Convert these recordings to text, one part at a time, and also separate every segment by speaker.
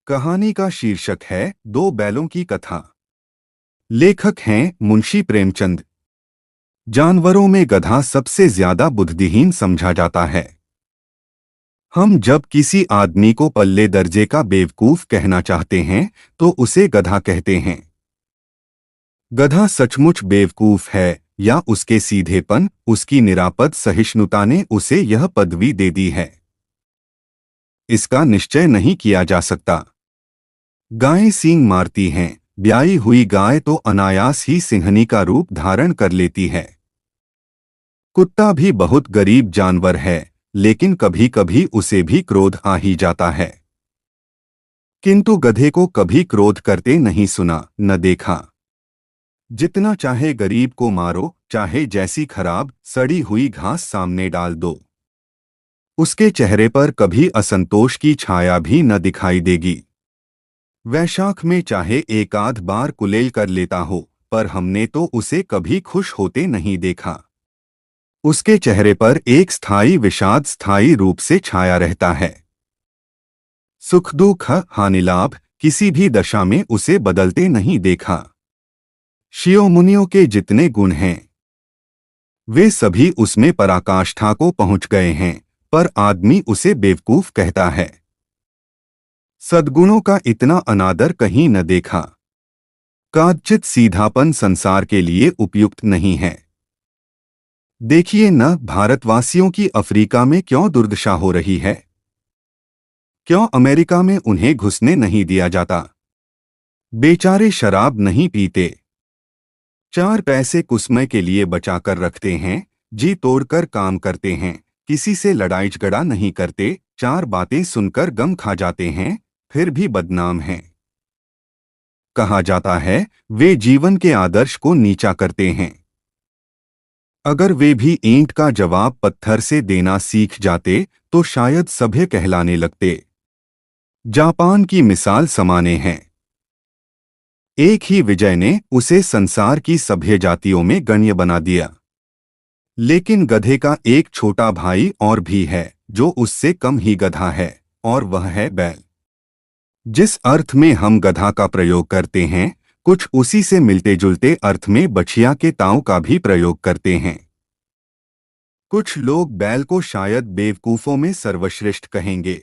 Speaker 1: कहानी का शीर्षक है दो बैलों की कथा। लेखक हैं मुंशी प्रेमचंद। जानवरों में गधा सबसे ज्यादा बुद्धिहीन समझा जाता है। हम जब किसी आदमी को पल्ले दर्जे का बेवकूफ कहना चाहते हैं तो उसे गधा कहते हैं। गधा सचमुच बेवकूफ है या उसके सीधेपन, उसकी निरापद सहिष्णुता ने उसे यह पदवी दे दी है, इसका निश्चय नहीं किया जा सकता। गायें सींग मारती हैं, ब्याई हुई गाय तो अनायास ही सिंहनी का रूप धारण कर लेती है। कुत्ता भी बहुत गरीब जानवर है, लेकिन कभी कभी उसे भी क्रोध आ ही जाता है। किंतु गधे को कभी क्रोध करते नहीं सुना न देखा। जितना चाहे गरीब को मारो, चाहे जैसी खराब सड़ी हुई घास सामने डाल दो, उसके चेहरे पर कभी असंतोष की छाया भी न दिखाई देगी। वैशाख में चाहे एक आध बार कुलेल कर लेता हो, पर हमने तो उसे कभी खुश होते नहीं देखा। उसके चेहरे पर एक स्थायी विषाद स्थायी रूप से छाया रहता है। सुख दुख हानि लाभ किसी भी दशा में उसे बदलते नहीं देखा। शियो मुनियों के जितने गुण हैं वे सभी उसमें पराकाष्ठा को पहुंच गए हैं, पर आदमी उसे बेवकूफ कहता है। सद्गुणों का इतना अनादर कहीं न देखा। कदाचित सीधापन संसार के लिए उपयुक्त नहीं है। देखिए न, भारतवासियों की अफ्रीका में क्यों दुर्दशा हो रही है। क्यों अमेरिका में उन्हें घुसने नहीं दिया जाता। बेचारे शराब नहीं पीते, 4 पैसे कुसमय के लिए बचाकर रखते हैं, जी तोड़कर काम करते हैं, किसी से लड़ाई झगड़ा नहीं करते, 4 बातें सुनकर गम खा जाते हैं, फिर भी बदनाम हैं। कहा जाता है वे जीवन के आदर्श को नीचा करते हैं। अगर वे भी ईंट का जवाब पत्थर से देना सीख जाते तो शायद सभ्य कहलाने लगते। जापान की मिसाल समाने हैं। एक ही विजय ने उसे संसार की सभ्य जातियों में गण्य बना दिया। लेकिन गधे का एक छोटा भाई और भी है जो उससे कम ही गधा है, और वह है बैल। जिस अर्थ में हम गधा का प्रयोग करते हैं, कुछ उसी से मिलते जुलते अर्थ में बछिया के ताऊ का भी प्रयोग करते हैं। कुछ लोग बैल को शायद बेवकूफों में सर्वश्रेष्ठ कहेंगे,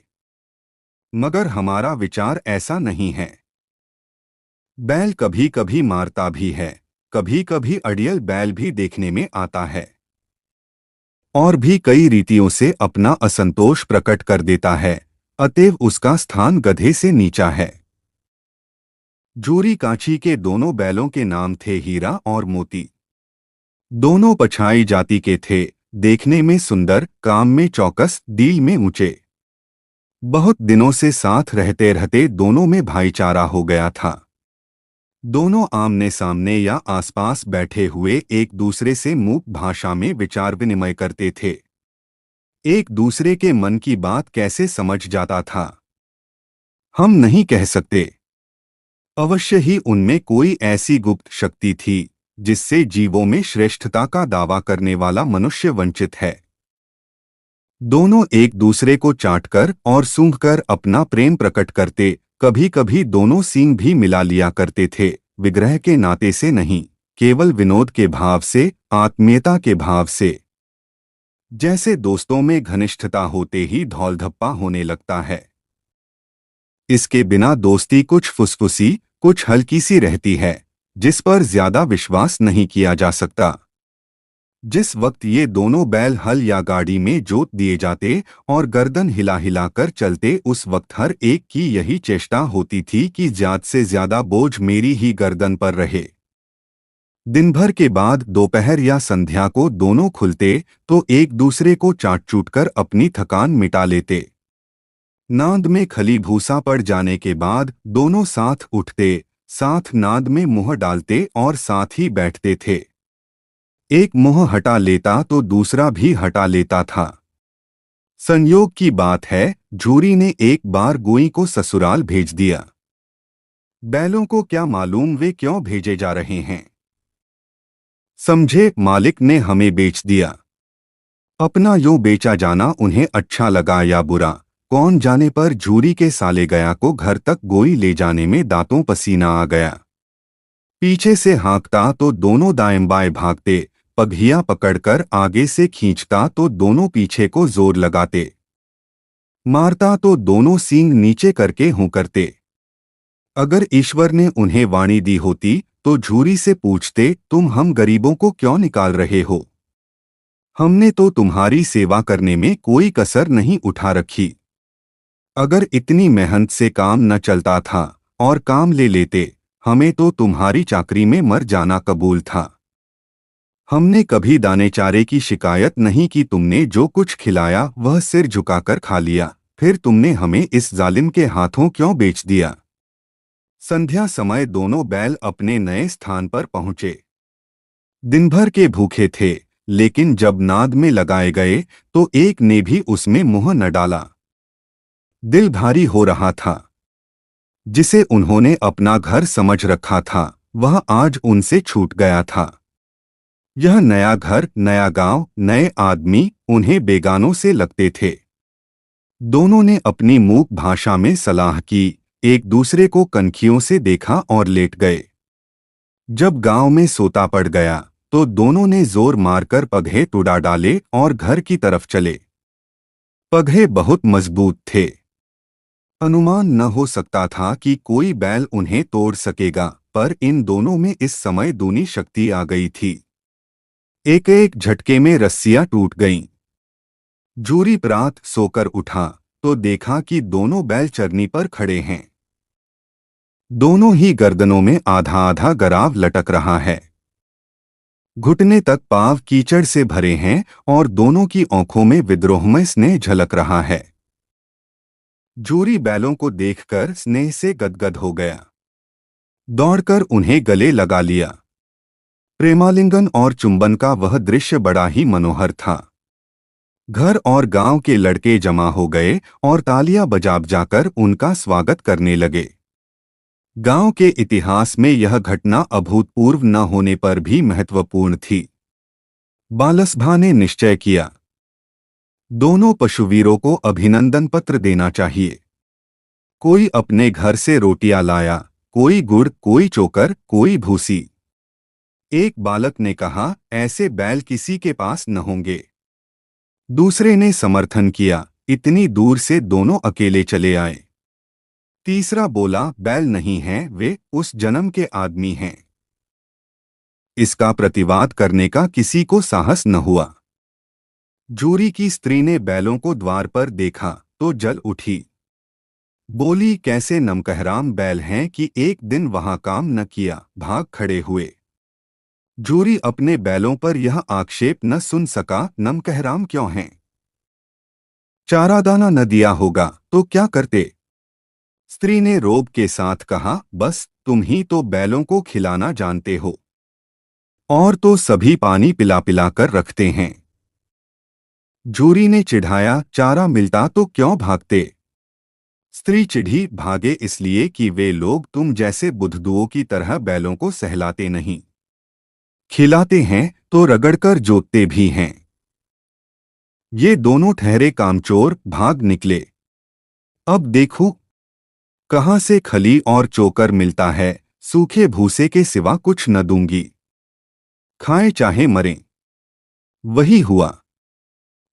Speaker 1: मगर हमारा विचार ऐसा नहीं है। बैल कभी कभी मारता भी है, कभी कभी अड़ियल बैल भी देखने में आता है, और भी कई रीतियों से अपना असंतोष प्रकट कर देता है, अतएव उसका स्थान गधे से नीचा है। जूरी कांची के दोनों बैलों के नाम थे हीरा और मोती। दोनों पछाई जाति के थे, देखने में सुंदर, काम में चौकस, दिल में ऊंचे। बहुत दिनों से साथ रहते रहते दोनों में भाईचारा हो गया था। दोनों आमने सामने या आसपास बैठे हुए एक दूसरे से मूक भाषा में विचार विनिमय करते थे। एक दूसरे के मन की बात कैसे समझ जाता था, हम नहीं कह सकते। अवश्य ही उनमें कोई ऐसी गुप्त शक्ति थी जिससे जीवों में श्रेष्ठता का दावा करने वाला मनुष्य वंचित है। दोनों एक दूसरे को चाटकर और सूंघकर अपना प्रेम प्रकट करते, कभी कभी दोनों सींग भी मिला लिया करते थे, विग्रह के नाते से नहीं, केवल विनोद के भाव से, आत्मीयता के भाव से। जैसे दोस्तों में घनिष्ठता होते ही धौलधप्पा होने लगता है। इसके बिना दोस्ती कुछ फुसफुसी, कुछ हल्की सी रहती है, जिस पर ज्यादा विश्वास नहीं किया जा सकता। जिस वक्त ये दोनों बैल हल या गाड़ी में जोत दिए जाते और गर्दन हिला हिला कर चलते, उस वक्त हर एक की यही चेष्टा होती थी कि ज्यादा से ज्यादा बोझ मेरी ही गर्दन पर रहे। दिन भर के बाद दोपहर या संध्या को दोनों खुलते तो एक दूसरे को चाट चूट कर अपनी थकान मिटा लेते। नाद में खली भूसा पड़ जाने के बाद दोनों साथ उठते, साथ नाद में मुंह डालते और साथ ही बैठते थे। एक मुंह हटा लेता तो दूसरा भी हटा लेता था। संयोग की बात है, झूरी ने एक बार गोई को ससुराल भेज दिया। बैलों को क्या मालूम वे क्यों भेजे जा रहे हैं। समझे मालिक ने हमें बेच दिया। अपना यूं बेचा जाना उन्हें अच्छा लगा या बुरा, कौन जाने पर झूरी के साले गया को घर तक गोई ले जाने में दांतों पसीना आ गया। पीछे से हाँकता तो दोनों दाएं बाएं भागते, पगहिया पकड़कर आगे से खींचता तो दोनों पीछे को जोर लगाते, मारता तो दोनों सींग नीचे करके हूं करते। अगर ईश्वर ने उन्हें वाणी दी होती तो झूरी से पूछते, तुम हम गरीबों को क्यों निकाल रहे हो? हमने तो तुम्हारी सेवा करने में कोई कसर नहीं उठा रखी। अगर इतनी मेहनत से काम न चलता था और काम ले लेते, हमें तो तुम्हारी चाकरी में मर जाना कबूल था। हमने कभी दाने चारे की शिकायत नहीं की, तुमने जो कुछ खिलाया वह सिर झुकाकर खा लिया, फिर तुमने हमें इस जालिम के हाथों क्यों बेच दिया? संध्या समय दोनों बैल अपने नए स्थान पर पहुंचे। दिन भर के भूखे थे, लेकिन जब नाद में लगाए गए तो एक ने भी उसमें मुंह न डाला। दिल भारी हो रहा था। जिसे उन्होंने अपना घर समझ रखा था वह आज उनसे छूट गया था। यह नया घर, नया गांव, नए आदमी उन्हें बेगानों से लगते थे। दोनों ने अपनी मूक भाषा में सलाह की, एक दूसरे को कनखियों से देखा और लेट गए। जब गांव में सोता पड़ गया तो दोनों ने जोर मारकर पगहे तुड़ा डाले और घर की तरफ चले। पगहे बहुत मजबूत थे। अनुमान न हो सकता था कि कोई बैल उन्हें तोड़ सकेगा, पर इन दोनों में इस समय दूनी शक्ति आ गई थी। एक एक झटके में रस्सियां टूट गईं। झूरी प्रात सोकर उठा तो देखा कि दोनों बैल चरनी पर खड़े हैं। दोनों ही गर्दनों में आधा आधा गराव लटक रहा है। घुटने तक पांव कीचड़ से भरे हैं और दोनों की आंखों में विद्रोहमय स्नेह झलक रहा है। झूरी बैलों को देखकर स्नेह से गदगद हो गया। दौड़कर उन्हें गले लगा लिया। प्रेमालिंगन और चुंबन का वह दृश्य बड़ा ही मनोहर था। घर और गांव के लड़के जमा हो गए और तालियां बजा बजाकर उनका स्वागत करने लगे। गांव के इतिहास में यह घटना अभूतपूर्व न होने पर भी महत्वपूर्ण थी। बालसभा ने निश्चय किया, दोनों पशुवीरों को अभिनंदन पत्र देना चाहिए। कोई अपने घर से रोटियां लाया, कोई गुड़, कोई चोकर, कोई भूसी। एक बालक ने कहा, ऐसे बैल किसी के पास न होंगे। दूसरे ने समर्थन किया, इतनी दूर से दोनों अकेले चले आए। तीसरा बोला, बैल नहीं हैं, वे उस जन्म के आदमी हैं। इसका प्रतिवाद करने का किसी को साहस न हुआ। झूरी की स्त्री ने बैलों को द्वार पर देखा तो जल उठी। बोली, कैसे नमकहराम बैल हैं कि एक दिन वहां काम न किया, भाग खड़े हुए। झूरी अपने बैलों पर यह आक्षेप न सुन सका, नमकहराम क्यों हैं? चारा दाना न दिया होगा तो क्या करते? स्त्री ने रोब के साथ कहा, बस तुम ही तो बैलों को खिलाना जानते हो, और तो सभी पानी पिला पिला कर रखते हैं। झूरी ने चिढ़ाया, चारा मिलता तो क्यों भागते? स्त्री चिढ़ी, भागे इसलिए कि वे लोग तुम जैसे बुद्धुओं की तरह बैलों को सहलाते नहीं, खिलाते हैं तो रगड़कर जोतते भी हैं। ये दोनों ठहरे कामचोर भाग निकले। अब देखो कहां से खली और चोकर मिलता है, सूखे भूसे के सिवा कुछ न दूंगी, खाएं चाहे मरें। वही हुआ।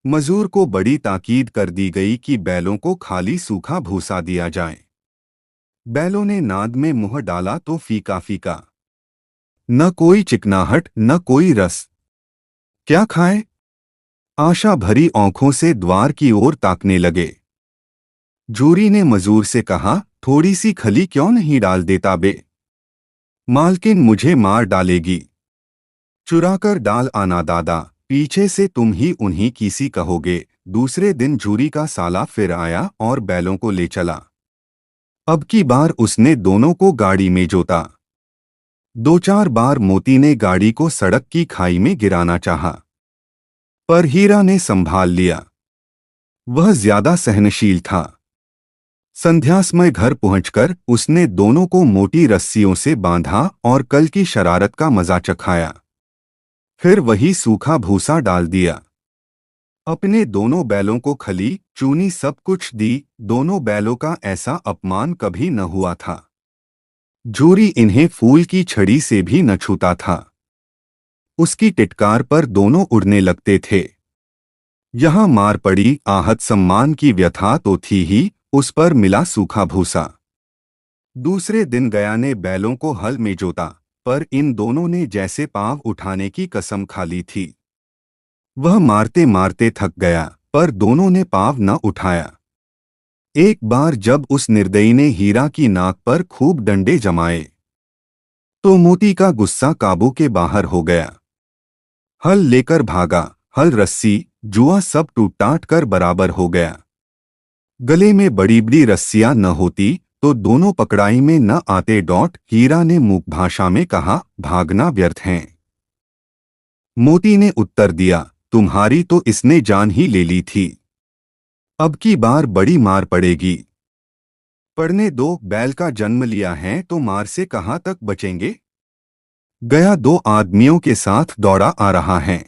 Speaker 1: मजूर को बड़ी ताकीद कर दी गई कि बैलों को खाली सूखा भूसा दिया जाए। बैलों ने नाद में मुंह डाला तो फीका फीका, न कोई चिकनाहट न कोई रस। क्या खाएं? आशा भरी आंखों से द्वार की ओर ताकने लगे। झूरी ने मजूर से कहा, थोड़ी सी खली क्यों नहीं डाल देता बे? मालकिन मुझे मार डालेगी। चुराकर डाल आना दादा, पीछे से तुम ही उन्हीं किसी कहोगे। दूसरे दिन झूरी का साला फिर आया और बैलों को ले चला। अब की बार उसने दोनों को गाड़ी में जोता। दो चार बार मोती ने गाड़ी को सड़क की खाई में गिराना चाहा, पर हीरा ने संभाल लिया। वह ज्यादा सहनशील था। संध्या समय घर पहुंचकर उसने दोनों को मोटी रस्सियों से बांधा और कल की शरारत का मजा चखाया। फिर वही सूखा भूसा डाल दिया। अपने दोनों बैलों को खली चूनी सब कुछ दी। दोनों बैलों का ऐसा अपमान कभी न हुआ था। झूरी इन्हें फूल की छड़ी से भी न छूता था। उसकी टिटकार पर दोनों उड़ने लगते थे। यहाँ मार पड़ी आहत सम्मान की व्यथा तो थी ही, उस पर मिला सूखा भूसा। दूसरे दिन गया ने बैलों को हल में जोता, पर इन दोनों ने जैसे पांव उठाने की कसम खा ली थी। वह मारते मारते थक गया, पर दोनों ने पांव न उठाया। एक बार जब उस निर्दयी ने हीरा की नाक पर खूब डंडे जमाए, तो मोती का गुस्सा काबू के बाहर हो गया। हल लेकर भागा। हल, रस्सी, जुआ सब टूट टाट कर बराबर हो गया। गले में बड़ी बड़ी रस्सियां न होती तो दोनों पकड़ाई में न आते। हीरा ने मूक भाषा में कहा, भागना व्यर्थ है। मोती ने उत्तर दिया, तुम्हारी तो इसने जान ही ले ली थी। अब की बार बड़ी मार पड़ेगी। पढ़ने दो, बैल का जन्म लिया है तो मार से कहाँ तक बचेंगे। गया दो आदमियों के साथ दौड़ा आ रहा है।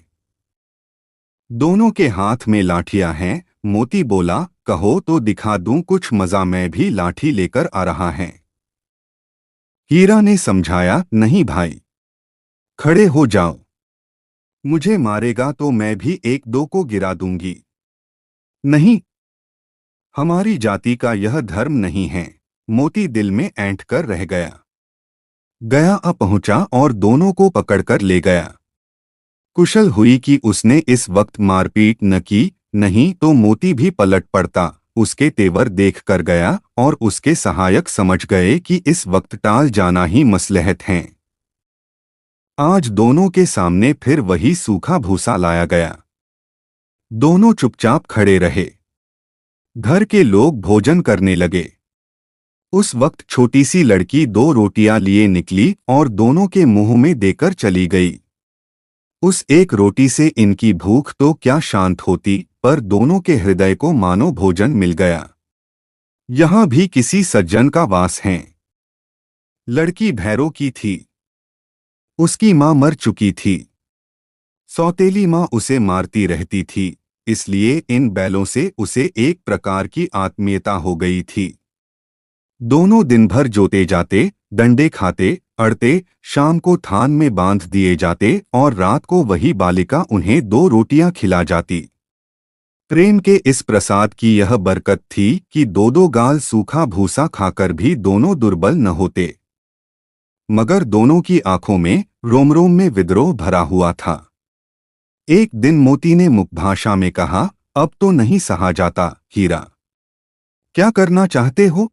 Speaker 1: दोनों के हाथ में लाठियां हैं। मोती बोला, कहो तो दिखा दूं कुछ मजा, मैं भी लाठी लेकर आ रहा है। हीरा ने समझाया, नहीं भाई, खड़े हो जाओ। मुझे मारेगा तो मैं भी एक दो को गिरा दूंगी। नहीं, हमारी जाति का यह धर्म नहीं है। मोती दिल में ऐंठ कर रह गया। गया आ पहुंचा और दोनों को पकड़कर ले गया। कुशल हुई कि उसने इस वक्त मारपीट न की, नहीं तो मोती भी पलट पड़ता। उसके तेवर देख कर गया और उसके सहायक समझ गए कि इस वक्त टाल जाना ही मसलहत है। आज दोनों के सामने फिर वही सूखा भूसा लाया गया। दोनों चुपचाप खड़े रहे। घर के लोग भोजन करने लगे। उस वक्त छोटी सी लड़की दो रोटियां लिए निकली और दोनों के मुंह में देकर चली गई। उस एक रोटी से इनकी भूख तो क्या शांत होती, पर दोनों के हृदय को मानो भोजन मिल गया। यहाँ भी किसी सज्जन का वास है। लड़की भैरों की थी। उसकी माँ मर चुकी थी। सौतेली माँ उसे मारती रहती थी, इसलिए इन बैलों से उसे एक प्रकार की आत्मीयता हो गई थी। दोनों दिन भर जोते जाते, डंडे खाते, अड़ते, शाम को थान में बांध दिए जाते और रात को वही बालिका उन्हें दो रोटियां खिला जाती। प्रेम के इस प्रसाद की यह बरकत थी कि दो दो गाल सूखा भूसा खाकर भी दोनों दुर्बल न होते। मगर दोनों की आंखों में, रोम रोम में विद्रोह भरा हुआ था। एक दिन मोती ने मुखभाषा में कहा, अब तो नहीं सहा जाता। हीरा, क्या करना चाहते हो?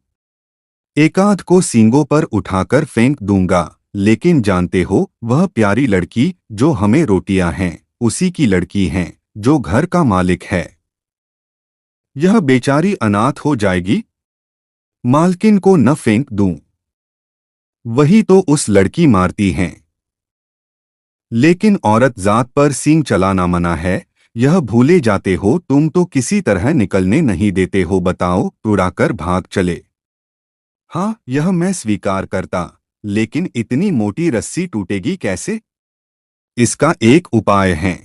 Speaker 1: एकाध को सींगों पर उठाकर फेंक दूंगा, लेकिन जानते हो, वह प्यारी लड़की जो हमें रोटियां हैं, उसी की लड़की हैं, जो घर का मालिक है। यह बेचारी अनाथ हो जाएगी। मालकिन को न फेंक दूं। वही तो उस लड़की मारती हैं। लेकिन औरत जात पर सींग चलाना मना है, यह भूले जाते हो। तुम तो किसी तरह निकलने नहीं देते हो। बताओ, उड़ाकर भाग चले। हाँ, यह मैं स्वीकार करता, लेकिन इतनी मोटी रस्सी टूटेगी कैसे? इसका एक उपाय है।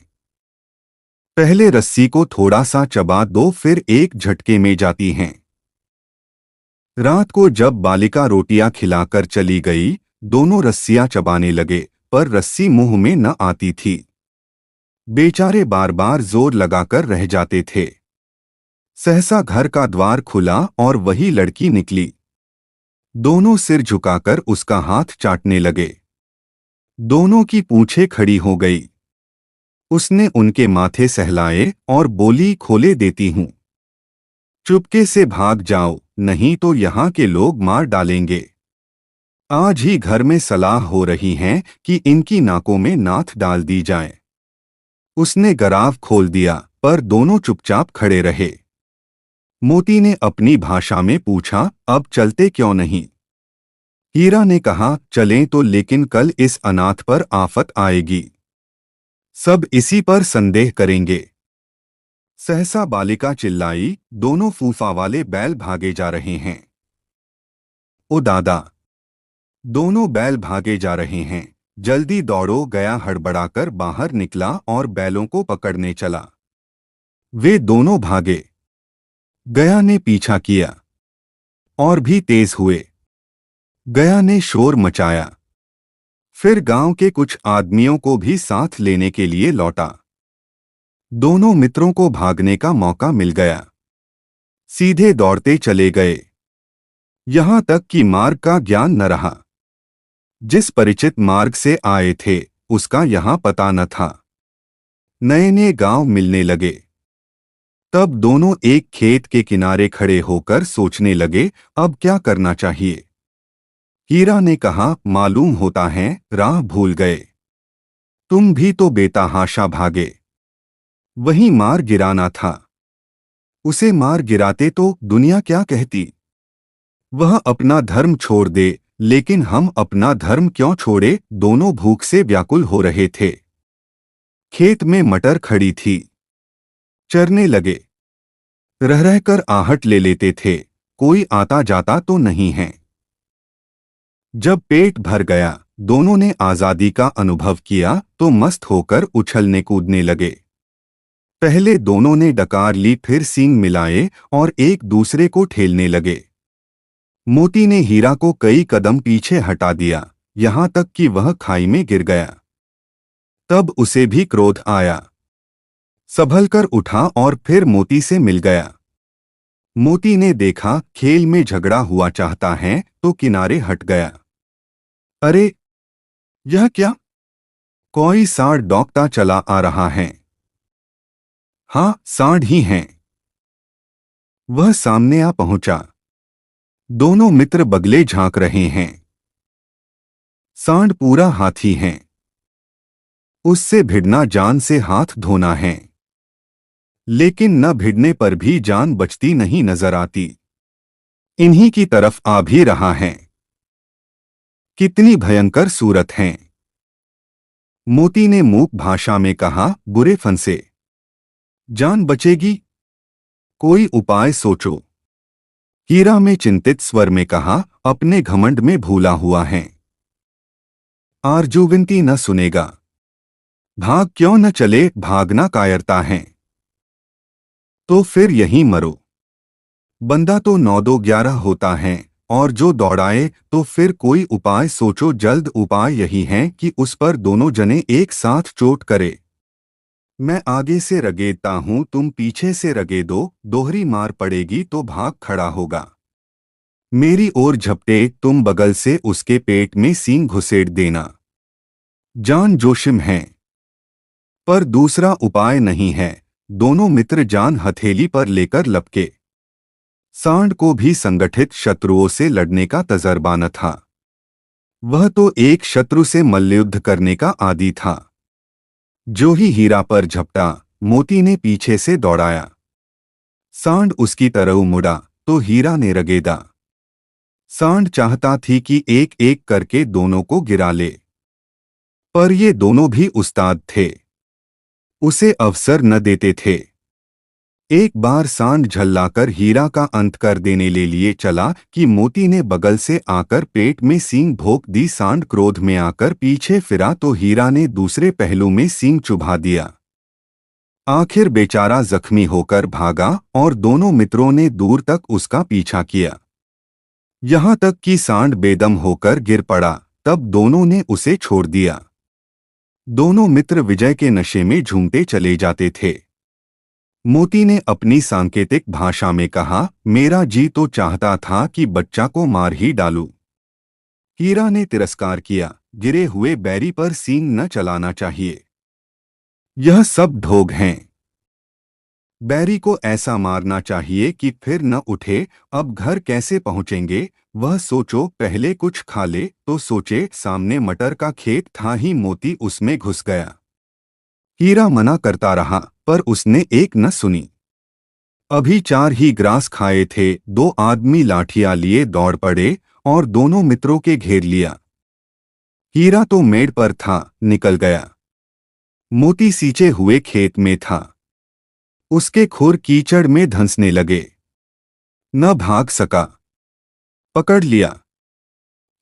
Speaker 1: पहले रस्सी को थोड़ा सा चबा दो, फिर एक झटके में जाती हैं। रात को जब बालिका रोटियां खिलाकर चली गई, दोनों रस्सियां चबाने लगे, पर रस्सी मुंह में न आती थी। बेचारे बार बार जोर लगाकर रह जाते थे। सहसा घर का द्वार खुला और वही लड़की निकली। दोनों सिर झुकाकर उसका हाथ चाटने लगे। दोनों की पूंछें खड़ी हो गई। उसने उनके माथे सहलाए और बोली, खोले देती हूं। चुपके से भाग जाओ, नहीं तो यहाँ के लोग मार डालेंगे। आज ही घर में सलाह हो रही है कि इनकी नाकों में नाथ डाल दी जाए। उसने गराव खोल दिया, पर दोनों चुपचाप खड़े रहे। मोती ने अपनी भाषा में पूछा, अब चलते क्यों नहीं? हीरा ने कहा, चलें तो, लेकिन कल इस अनाथ पर आफत आएगी। सब इसी पर संदेह करेंगे। सहसा बालिका चिल्लाई, दोनों फूफा वाले बैल भागे जा रहे हैं। ओ दादा, दोनों बैल भागे जा रहे हैं, जल्दी दौड़ो। गया हड़बड़ाकर बाहर निकला और बैलों को पकड़ने चला। वे दोनों भागे। गया ने पीछा किया और भी तेज हुए। गया ने शोर मचाया। फिर गांव के कुछ आदमियों को भी साथ लेने के लिए लौटा। दोनों मित्रों को भागने का मौका मिल गया। सीधे दौड़ते चले गए, यहां तक कि मार्ग का ज्ञान न रहा। जिस परिचित मार्ग से आए थे उसका यहां पता न था। नए नए गांव मिलने लगे। तब दोनों एक खेत के किनारे खड़े होकर सोचने लगे, अब क्या करना चाहिए। हीरा ने कहा, मालूम होता है राह भूल गए। तुम भी तो बेतहाशा भागे। वही मार गिराना था। उसे मार गिराते तो दुनिया क्या कहती। वह अपना धर्म छोड़ दे, लेकिन हम अपना धर्म क्यों छोड़े। दोनों भूख से व्याकुल हो रहे थे। खेत में मटर खड़ी थी। चरने लगे। रह रहकर आहट ले लेते थे, कोई आता जाता तो नहीं है। जब पेट भर गया, दोनों ने आजादी का अनुभव किया तो मस्त होकर उछलने कूदने लगे। पहले दोनों ने डकार ली, फिर सींग मिलाए और एक दूसरे को ठेलने लगे। मोती ने हीरा को कई कदम पीछे हटा दिया, यहां तक कि वह खाई में गिर गया। तब उसे भी क्रोध आया। संभल कर उठा और फिर मोती से मिल गया। मोती ने देखा खेल में झगड़ा हुआ चाहता है तो किनारे हट गया। अरे यह क्या। कोई सांड दौड़ता चला आ रहा है। हाँ, सांड ही हैं। वह सामने आ पहुंचा। दोनों मित्र बगले झांक रहे हैं। सांड पूरा हाथी है। उससे भिड़ना जान से हाथ धोना है। लेकिन न भिड़ने पर भी जान बचती नहीं नजर आती। इन्हीं की तरफ आ भी रहा है। कितनी भयंकर सूरत हैं। मोती ने मूक भाषा में कहा, बुरे फंसे। जान बचेगी? कोई उपाय सोचो। हीरा में चिंतित स्वर में कहा, अपने घमंड में भूला हुआ है। आरजूविनती न सुनेगा। भाग क्यों न चले, भागना कायरता है। तो फिर यहीं मरो। बंदा तो 9-2-11 होता है, और जो दौड़ाए तो फिर कोई उपाय सोचो। जल्द उपाय यही है कि उस पर दोनों जने एक साथ चोट करे। मैं आगे से रगेदता हूं, तुम पीछे से रगेदो, दोहरी मार पड़ेगी तो भाग खड़ा होगा। मेरी ओर झपटे, तुम बगल से उसके पेट में सींग घुसेड़ देना। जान जोखिम है, पर दूसरा उपाय नहीं है। दोनों मित्र जान हथेली पर लेकर लपके। सांड को भी संगठित शत्रुओं से लड़ने का तजर्बा न था। वह तो एक शत्रु से मल्लयुद्ध करने का आदी था। जो ही हीरा पर झपटा, मोती ने पीछे से दौड़ाया। सांड उसकी तरफ मुड़ा तो हीरा ने रगेदा। सांड चाहता थी कि एक एक करके दोनों को गिरा ले, पर ये दोनों भी उस्ताद थे, उसे अवसर न देते थे। एक बार सांड झल्लाकर हीरा का अंत कर देने ले लिए चला कि मोती ने बगल से आकर पेट में सींग भोंक दी। सांड क्रोध में आकर पीछे फिरा तो हीरा ने दूसरे पहलू में सींग चुभा दिया। आखिर बेचारा जख्मी होकर भागा और दोनों मित्रों ने दूर तक उसका पीछा किया, यहां तक कि सांड बेदम होकर गिर पड़ा। तब दोनों ने उसे छोड़ दिया। दोनों मित्र विजय के नशे में झूमते चले जाते थे। मोती ने अपनी सांकेतिक भाषा में कहा, मेरा जी तो चाहता था कि बच्चा को मार ही डालूं। हीरा ने तिरस्कार किया, गिरे हुए बैरी पर सींग न चलाना चाहिए। यह सब ढोंग हैं। बैरी को ऐसा मारना चाहिए कि फिर न उठे। अब घर कैसे पहुंचेंगे वह सोचो, पहले कुछ खा ले तो सोचे। सामने मटर का खेत था ही मोती उसमें घुस गया। हीरा मना करता रहा पर उसने एक न सुनी। अभी 4 ही ग्रास खाए थे, 2 आदमी लाठियां लिए दौड़ पड़े और दोनों मित्रों के घेर लिया। हीरा तो मेड़ पर था, निकल गया। मोती सींचे हुए खेत में था। उसके खुर कीचड़ में धंसने लगे। न भाग सका। पकड़ लिया।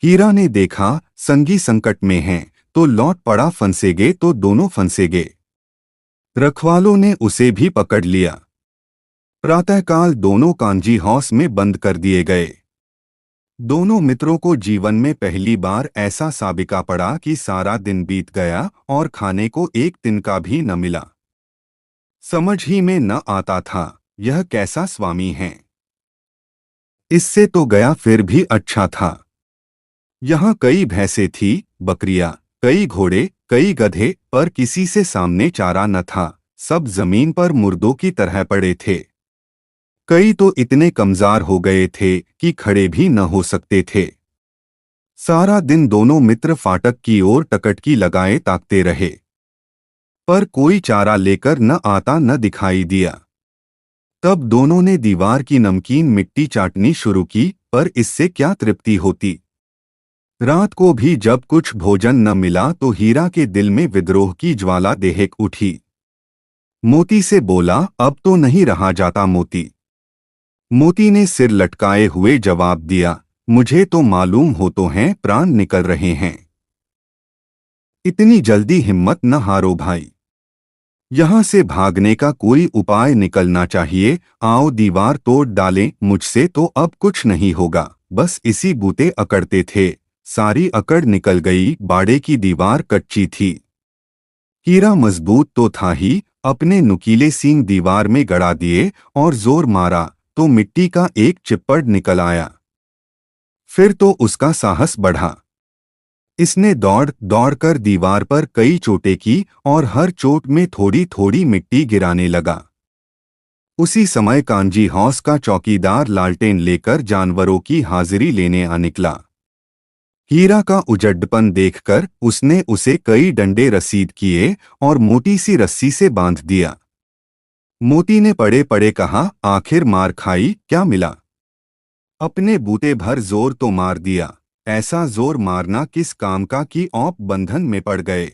Speaker 1: हीरा ने देखा संगी संकट में हैं तो लौट पड़ा, फंसेगे तो दोनों फंसेगे। रखवालों ने उसे भी पकड़ लिया। प्रातःकाल दोनों कांजी हाउस में बंद कर दिए गए। दोनों मित्रों को जीवन में पहली बार ऐसा साबिका पड़ा कि सारा दिन बीत गया और खाने को एक तिनका भी न मिला। समझ ही में न आता था यह कैसा स्वामी है। इससे तो गया फिर भी अच्छा था। यहाँ कई भैंसें थी, बकरियां, कई घोड़े, कई गधे, पर किसी से सामने चारा न था। सब जमीन पर मुर्दों की तरह पड़े थे। कई तो इतने कमजार हो गए थे कि खड़े भी न हो सकते थे। सारा दिन दोनों मित्र फाटक की ओर टकटकी लगाए ताकते रहे, पर कोई चारा लेकर न आता न दिखाई दिया। तब दोनों ने दीवार की नमकीन मिट्टी चाटनी शुरू की, पर इससे क्या तृप्ति होती। रात को भी जब कुछ भोजन न मिला तो हीरा के दिल में विद्रोह की ज्वाला देहक उठी। मोती से बोला, अब तो नहीं रहा जाता मोती। मोती ने सिर लटकाए हुए जवाब दिया, मुझे तो मालूम हो तो हैं प्राण निकल रहे हैं। इतनी जल्दी हिम्मत न हारो भाई, यहाँ से भागने का कोई उपाय निकलना चाहिए। आओ दीवार तोड़ डालें, मुझसे तो अब कुछ नहीं होगा। बस इसी बूते अकड़ते थे, सारी अकड़ निकल गई। बाड़े की दीवार कच्ची थी। हीरा मजबूत तो था ही, अपने नुकीले सींग दीवार में गड़ा दिए और जोर मारा तो मिट्टी का एक चिप्पड़ निकल आया। फिर तो उसका साहस बढ़ा। इसने दौड़ दौड़कर दीवार पर कई चोटें की और हर चोट में थोड़ी थोड़ी मिट्टी गिराने लगा। उसी समय कांजी हाउस का चौकीदार लालटेन लेकर जानवरों की हाजिरी लेने आ निकला। हीरा का उजड्डपन देखकर उसने उसे कई डंडे रसीद किए और मोटी सी रस्सी से बांध दिया। मोती ने पड़े पड़े कहा, आखिर मार खाई, क्या मिला? अपने बूते भर जोर तो मार दिया, ऐसा जोर मारना किस काम का कि औप बंधन में पड़ गए।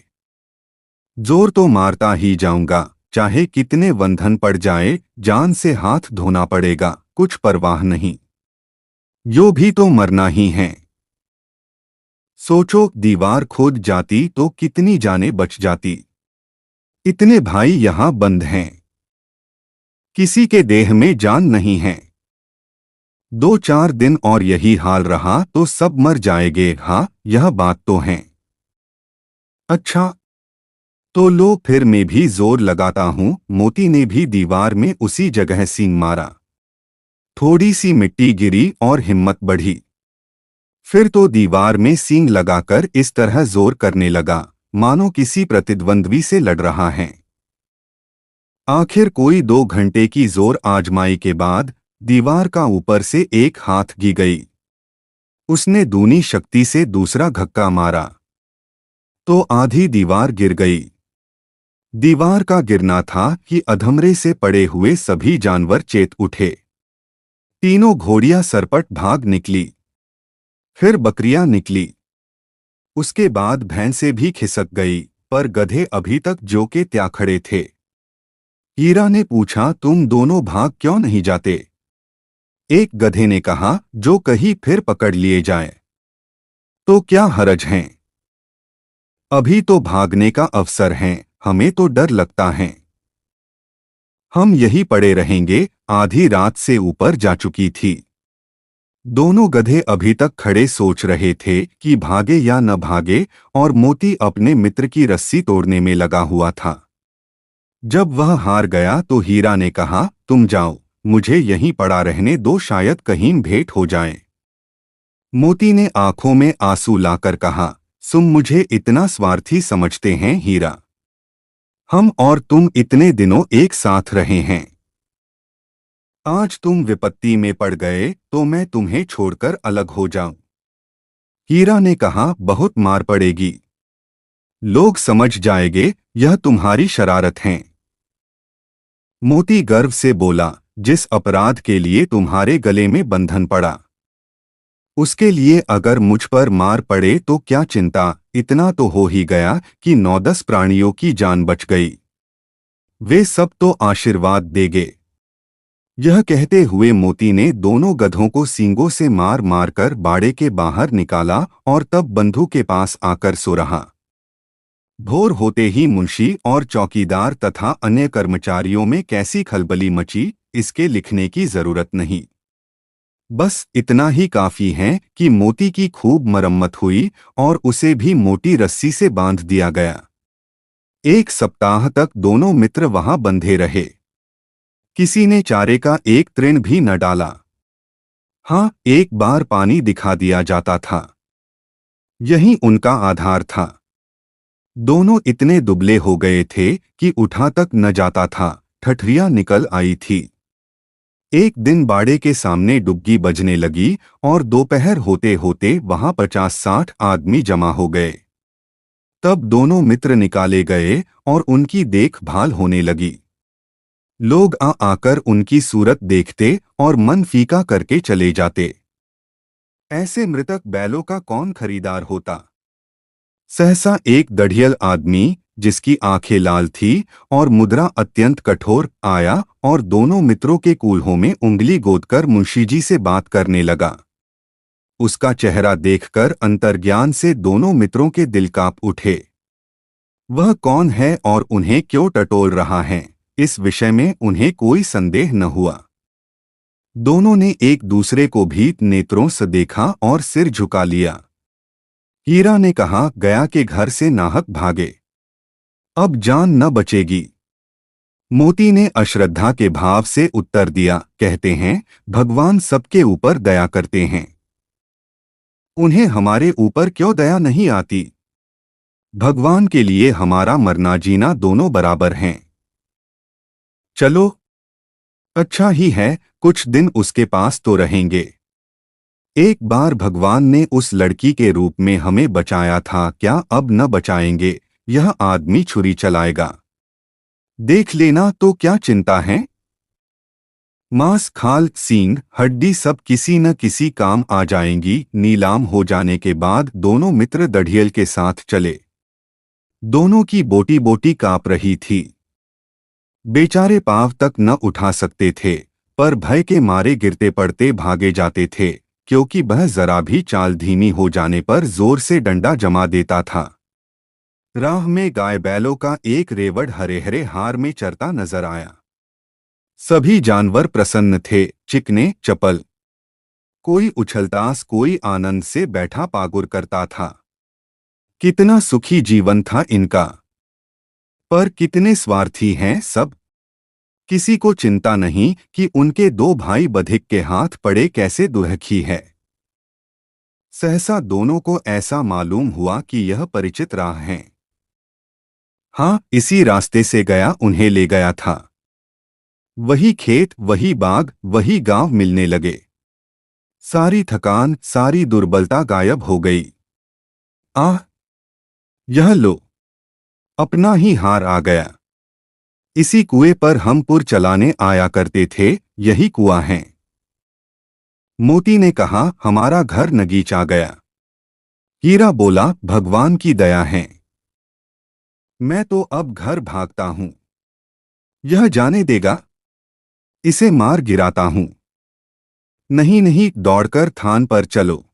Speaker 1: जोर तो मारता ही जाऊंगा, चाहे कितने बंधन पड़ जाए, जान से हाथ धोना पड़ेगा, कुछ परवाह नहीं। यो भी तो मरना ही है। सोचो, दीवार खोद जाती तो कितनी जानें बच जाती। इतने भाई यहाँ बंद हैं, किसी के देह में जान नहीं है। 2-4 दिन और यही हाल रहा तो सब मर जाएंगे। हाँ, यह बात तो है। अच्छा, तो लो फिर मैं भी जोर लगाता हूँ। मोती ने भी दीवार में उसी जगह सींग मारा। थोड़ी सी मिट्टी गिरी और हिम्मत बढ़ी। फिर तो दीवार में सींग लगाकर इस तरह जोर करने लगा मानो किसी प्रतिद्वंद्वी से लड़ रहा है। आखिर कोई 2 घंटे की जोर आजमाई के बाद दीवार का ऊपर से एक हाथ गी गई। उसने दूनी शक्ति से दूसरा धक्का मारा तो आधी दीवार गिर गई। दीवार का गिरना था कि अधमरे से पड़े हुए सभी जानवर चेत उठे। तीनों घोड़ियां सरपट भाग निकली, फिर बकरियां निकली, उसके बाद भैंसें भी खिसक गई, पर गधे अभी तक जो के त्या खड़े थे। हीरा ने पूछा, तुम दोनों भाग क्यों नहीं जाते? एक गधे ने कहा, जो कहीं फिर पकड़ लिए जाए तो क्या हरज है, अभी तो भागने का अवसर है, हमें तो डर लगता है। हम यही पड़े रहेंगे। आधी रात से ऊपर जा चुकी थी। दोनों गधे अभी तक खड़े सोच रहे थे कि भागे या न भागे, और मोती अपने मित्र की रस्सी तोड़ने में लगा हुआ था। जब वह हार गया तो हीरा ने कहा, तुम जाओ, मुझे यहीं पड़ा रहने दो, शायद कहीं भेंट हो जाए। मोती ने आंखों में आंसू लाकर कहा, तुम मुझे इतना स्वार्थी समझते हैं हीरा? हम और तुम इतने दिनों एक साथ रहे हैं। आज तुम विपत्ति में पड़ गए तो मैं तुम्हें छोड़कर अलग हो जाऊं? हीरा ने कहा, बहुत मार पड़ेगी, लोग समझ जाएंगे यह तुम्हारी शरारत है। मोती गर्व से बोला, जिस अपराध के लिए तुम्हारे गले में बंधन पड़ा, उसके लिए अगर मुझ पर मार पड़े तो क्या चिंता, इतना तो हो ही गया कि 9-10 प्राणियों की जान बच गई। वे सब तो आशीर्वाद देंगे। यह कहते हुए मोती ने दोनों गधों को सींगों से मार मारकर बाड़े के बाहर निकाला और तब बंधु के पास आकर सो रहा। भोर होते ही मुंशी और चौकीदार तथा अन्य कर्मचारियों में कैसी खलबली मची, इसके लिखने की जरूरत नहीं। बस इतना ही काफी है कि मोती की खूब मरम्मत हुई और उसे भी मोटी रस्सी से बांध दिया गया। एक सप्ताह तक दोनों मित्र वहां बंधे रहे। किसी ने चारे का एक तृण भी न डाला। हाँ, एक बार पानी दिखा दिया जाता था। यही उनका आधार था। दोनों इतने दुबले हो गए थे कि उठा तक न जाता था, ठठरियां निकल आई थी। एक दिन बाड़े के सामने डुग्गी बजने लगी और दोपहर होते होते वहां 50-60 आदमी जमा हो गए। तब दोनों मित्र निकाले गए और उनकी देखभाल होने लगी। लोग आकर उनकी सूरत देखते और मन फीका करके चले जाते। ऐसे मृतक बैलों का कौन खरीदार होता। सहसा एक दढ़ियल आदमी, जिसकी आंखें लाल थी और मुद्रा अत्यंत कठोर, आया और दोनों मित्रों के कूल्हों में उंगली गोदकर मुंशीजी से बात करने लगा। उसका चेहरा देखकर अंतर्ज्ञान से दोनों मित्रों के दिल कांप उठे। वह कौन है और उन्हें क्यों टटोल रहा है, इस विषय में उन्हें कोई संदेह न हुआ। दोनों ने एक दूसरे को भीत नेत्रों से देखा और सिर झुका लिया। हीरा ने कहा, गया के घर से नाहक भागे, अब जान न बचेगी। मोती ने अश्रद्धा के भाव से उत्तर दिया, कहते हैं भगवान सबके ऊपर दया करते हैं, उन्हें हमारे ऊपर क्यों दया नहीं आती। भगवान के लिए हमारा मरना जीना दोनों बराबर हैं। चलो, अच्छा ही है, कुछ दिन उसके पास तो रहेंगे। एक बार भगवान ने उस लड़की के रूप में हमें बचाया था, क्या अब न बचाएंगे। यह आदमी छुरी चलाएगा, देख लेना, तो क्या चिंता है। मांस, खाल, सींग, हड्डी सब किसी न किसी काम आ जाएंगी। नीलाम हो जाने के बाद दोनों मित्र दढ़ियल के साथ चले। दोनों की बोटी बोटी कांप रही थी। बेचारे पांव तक न उठा सकते थे, पर भय के मारे गिरते पड़ते भागे जाते थे, क्योंकि वह जरा भी चाल धीमी हो जाने पर जोर से डंडा जमा देता था। राह में गाय बैलों का एक रेवड़ हरे हरे हार में चरता नजर आया। सभी जानवर प्रसन्न थे, चिकने चपल। कोई उछलतास, कोई आनंद से बैठा पागुर करता था। कितना सुखी जीवन था इनका। पर कितने स्वार्थी हैं सब। किसी को चिंता नहीं कि उनके दो भाई बधिक के हाथ पड़े कैसे दुर्हकी है। सहसा दोनों को ऐसा मालूम हुआ कि यह परिचित राह है। हाँ, इसी रास्ते से गया उन्हें ले गया था। वही खेत, वही बाग, वही गांव मिलने लगे। सारी थकान, सारी दुर्बलता गायब हो गई। आह, यह लो, अपना ही हार आ गया। इसी कुएं पर हम पुर चलाने आया करते थे, यही कुआं है। मोती ने कहा, हमारा घर नगीच आ गया। हीरा बोला, भगवान की दया है। मैं तो अब घर भागता हूं। यह जाने देगा, इसे मार गिराता हूं। नहीं नहीं, दौड़कर थान पर चलो,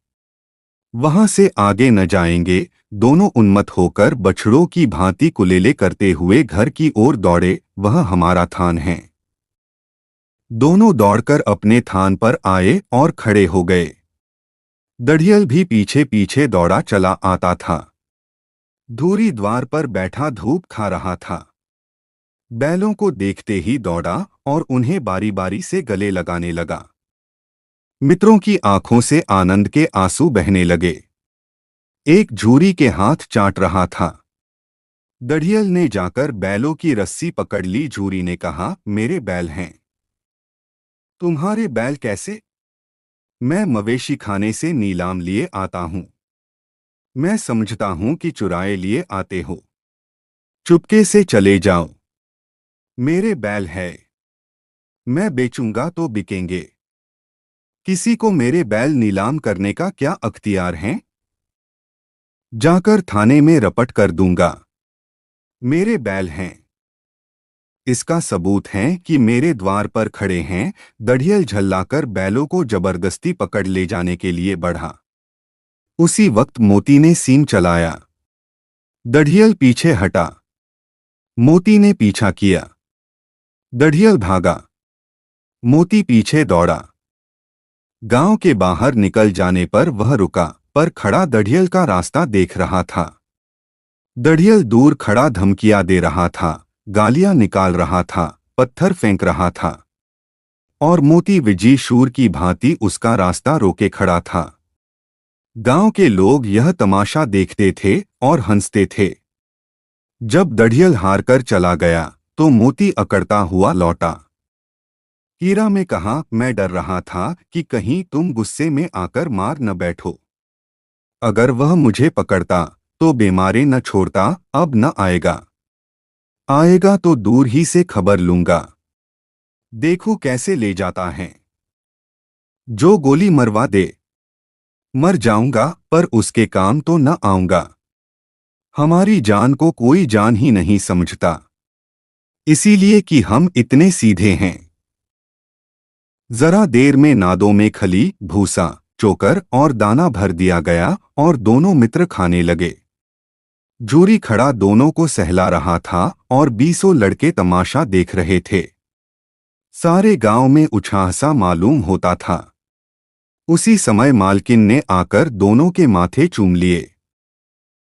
Speaker 1: वहां से आगे न जाएंगे। दोनों उन्मत्त होकर बछड़ों की भांति कुलेले करते हुए घर की ओर दौड़े, वह हमारा थान है। दोनों दौड़कर अपने थान पर आए और खड़े हो गए। दढ़ियल भी पीछे पीछे दौड़ा चला आता था। धूरी द्वार पर बैठा धूप खा रहा था। बैलों को देखते ही दौड़ा और उन्हें बारी बारी से गले लगाने लगा। मित्रों की आंखों से आनंद के आंसू बहने लगे। एक झूरी के हाथ चाट रहा था। दढ़ियल ने जाकर बैलों की रस्सी पकड़ ली। झूरी ने कहा, मेरे बैल हैं। तुम्हारे बैल कैसे। मैं मवेशी खाने से नीलाम लिए आता हूं। मैं समझता हूं कि चुराए लिए आते हो। चुपके से चले जाओ। मेरे बैल है, मैं बेचूंगा तो बिकेंगे। किसी को मेरे बैल नीलाम करने का क्या अख्तियार है। जाकर थाने में रपट कर दूंगा। मेरे बैल हैं। इसका सबूत है कि मेरे द्वार पर खड़े हैं। दढ़ियल झल्लाकर बैलों को जबरदस्ती पकड़ ले जाने के लिए बढ़ा। उसी वक्त मोती ने सीम चलाया। दढ़ियल पीछे हटा। मोती ने पीछा किया। दढ़ियल भागा। मोती पीछे दौड़ा। गांव के बाहर निकल जाने पर वह रुका, पर खड़ा दढ़ियल का रास्ता देख रहा था। दढ़ियल दूर खड़ा धमकियां दे रहा था, गालियां निकाल रहा था, पत्थर फेंक रहा था। और मोती विजी शूर की भांति उसका रास्ता रोके खड़ा था। गांव के लोग यह तमाशा देखते थे और हंसते थे। जब दढ़ियल हारकर चला गया तो मोती अकड़ता हुआ लौटा। हीरा में कहा, मैं डर रहा था कि कहीं तुम गुस्से में आकर मार न बैठो। अगर वह मुझे पकड़ता तो बीमारी न छोड़ता, अब न आएगा। आएगा तो दूर ही से खबर लूंगा। देखो कैसे ले जाता है। जो गोली मरवा दे। मर जाऊंगा पर उसके काम तो न आऊंगा। हमारी जान को कोई जान ही नहीं समझता, इसीलिए कि हम इतने सीधे हैं। जरा देर में नादों में खली, भूसा, चोकर और दाना भर दिया गया और दोनों मित्र खाने लगे। जूरी खड़ा दोनों को सहला रहा था और 20 लड़के तमाशा देख रहे थे। सारे गांव में उत्साह सा मालूम होता था। उसी समय मालकिन ने आकर दोनों के माथे चूम लिए।